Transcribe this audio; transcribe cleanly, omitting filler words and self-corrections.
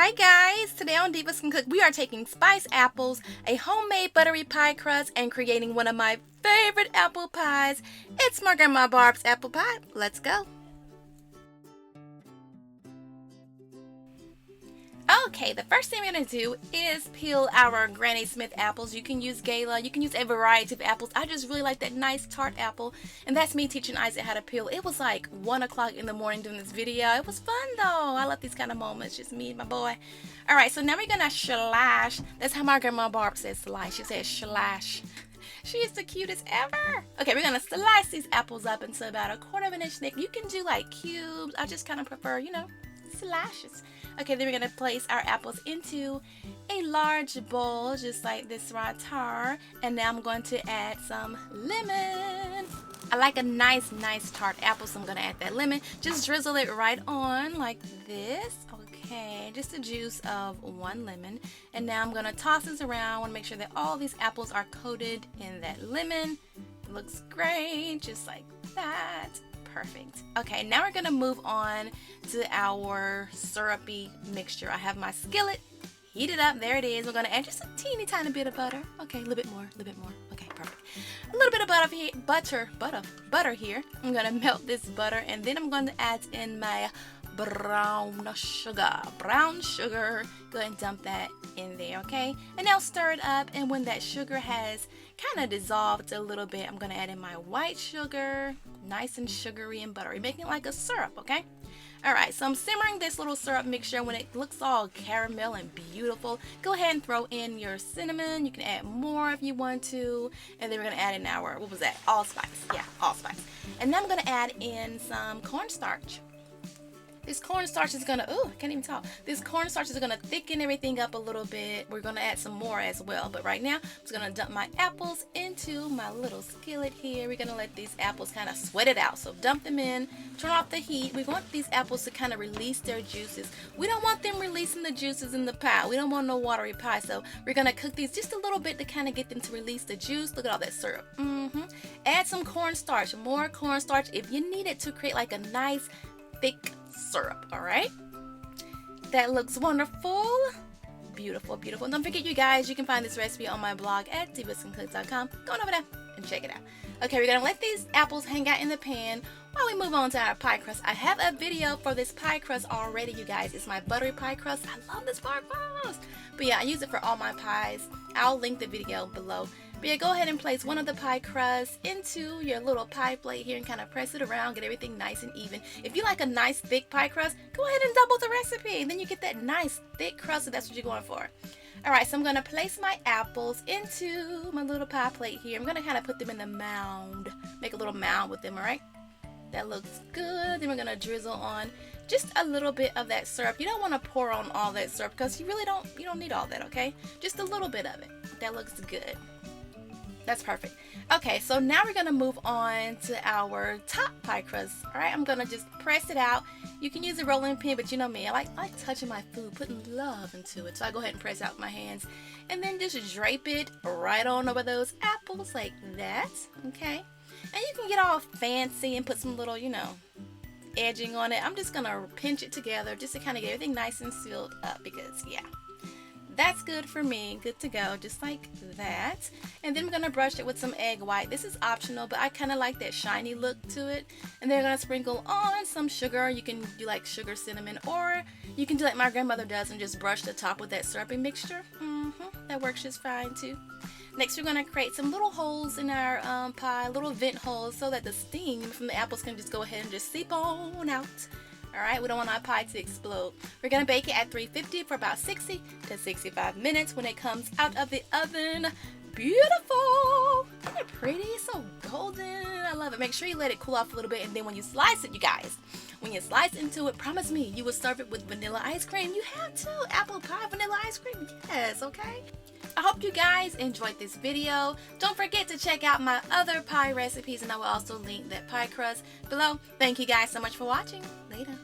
Hi guys! Today on Divas Can Cook, we are taking spiced apples, a homemade buttery pie crust, and creating one of my favorite apple pies. It's my grandma Barb's apple pie. Let's go! Okay, the first thing we're going to do is peel our Granny Smith apples. You can use Gala, you can use a variety of apples. I just really like that nice tart apple, and that's me teaching Isaac how to peel. It was like 1 o'clock in the morning doing this video. It was fun though. I love these kind of moments, just me and my boy. Alright, so now we're going to slash. That's how my grandma Barb says slice. She says slash. She is the cutest ever. Okay, we're going to slice these apples up into about 1/4 inch thick. You can do like cubes. I just kind of prefer, slashes. Okay, then we're going to place our apples into a large bowl, just like this right here. And now I'm going to add some lemon. I like a nice tart apple, so I'm going to add that lemon. Just drizzle it right on like this. Okay, just the juice of 1 lemon. And now I'm going to toss this around. I want to make sure that all these apples are coated in that lemon. It looks great, just like that. Perfect. Okay, now we're going to move on to our syrupy mixture. I have my skillet heated up. There it is. We're going to add just a teeny tiny bit of butter. Okay, a little bit more. Okay, perfect. A little bit of butter here. I'm going to melt this butter, and then I'm going to add in my brown sugar. Go ahead and dump that in there, okay? And now stir it up, and when that sugar has kind of dissolved a little bit, I'm going to add in my white sugar, nice and sugary and buttery, making it like a syrup, okay? Alright, so I'm simmering this little syrup mixture. When it looks all caramel and beautiful, go ahead and throw in your cinnamon. You can add more if you want to. And then we're going to add in our, what was that? Allspice. Yeah, allspice. And then I'm going to add in some cornstarch. This cornstarch is gonna, I can't even talk. This cornstarch is gonna thicken everything up a little bit. We're gonna add some more as well. But right now, I'm just gonna dump my apples into my little skillet here. We're gonna let these apples kind of sweat it out. So dump them in, turn off the heat. We want these apples to kind of release their juices. We don't want them releasing the juices in the pie. We don't want no watery pie. So we're gonna cook these just a little bit to kind of get them to release the juice. Look at all that syrup. Add some cornstarch, more cornstarch if you need it to create like a nice thick syrup. All right, that looks wonderful. Beautiful. Don't forget, you guys, you can find this recipe on my blog at divasandcook.com. Go on over there and check it out. Okay, we're gonna let these apples hang out in the pan while we move on to our pie crust. I have a video for this pie crust already, you guys. It's my buttery pie crust. I love this pie crust, but yeah, I use it for all my pies. I'll link the video below. But yeah, go ahead and place one of the pie crusts into your little pie plate here and kind of press it around, get everything nice and even. If you like a nice thick pie crust, go ahead and double the recipe. And then you get that nice thick crust if that's what you're going for. Alright, so I'm going to place my apples into my little pie plate here. I'm going to kind of put them in the mound, make a little mound with them, alright? That looks good. Then we're going to drizzle on just a little bit of that syrup. You don't want to pour on all that syrup because you don't need all that, okay? Just a little bit of it. That looks good. That's perfect. Okay, so now we're going to move on to our top pie crust. All right, I'm going to just press it out. You can use a rolling pin, but you know me, I like touching my food, putting love into it. So I go ahead and press out with my hands and then just drape it right on over those apples like that. Okay, and you can get all fancy and put some little, edging on it. I'm just going to pinch it together just to kind of get everything nice and sealed up because, yeah. That's good for me. Good to go. Just like that. And then I'm going to brush it with some egg white. This is optional, but I kind of like that shiny look to it. And then I'm going to sprinkle on some sugar. You can do like sugar cinnamon, or you can do like my grandmother does and just brush the top with that syrupy mixture. That works just fine too. Next, we're going to create some little holes in our pie, little vent holes, so that the steam from the apples can just go ahead and just seep on out. Alright, we don't want our pie to explode. We're going to bake it at 350 for about 60 to 65 minutes when it comes out of the oven. Beautiful! Isn't it pretty? It's so golden. I love it. Make sure you let it cool off a little bit, and then when you slice it, you guys, when you slice into it, promise me you will serve it with vanilla ice cream. You have to. Apple pie, vanilla ice cream. Yes, okay? I hope you guys enjoyed this video. Don't forget to check out my other pie recipes, and I will also link that pie crust below. Thank you guys so much for watching. Later.